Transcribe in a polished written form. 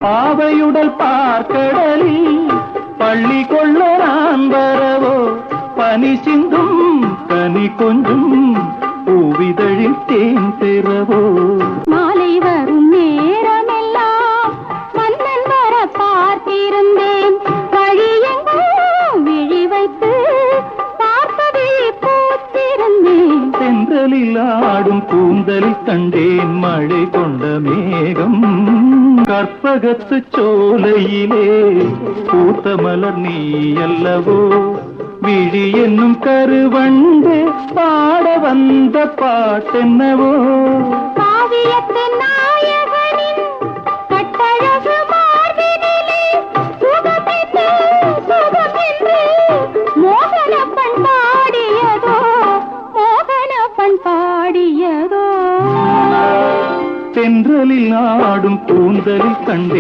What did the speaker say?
பாவையுடல் பார்க்கடலில் பள்ளி கொள்ள நான் வரவோ, பனி சிந்தும் கனி கொஞ்சும் பூவிதழில் தேன் பெறவோ. மாலை வரும் நேரமெல்லாம் மன்னன் வர பார்த்திருந்தேன், வழியெங்கும் விழி வைத்து பார்ப்பதை பூத்திருந்தேன். தென்றலில் ஆடும் கூந்தலில் கண்டேன் மழை கொண்ட மேகம். கற்பகத்து சோலையிலே பூத்த மலர் நீ அல்லவோ, விழி என்னும் கருவண்டு பாட வந்த பாட்டென்னவோ. காவியத்து நாயகனின் கட்டழகு மார்பினிலே சுகமென்று சுகமென்று மோகன பண் பாடியதோ, மோகன பண் பாடியதோ. தென்றலில் ஆடும் கூந்தலில் கண்டே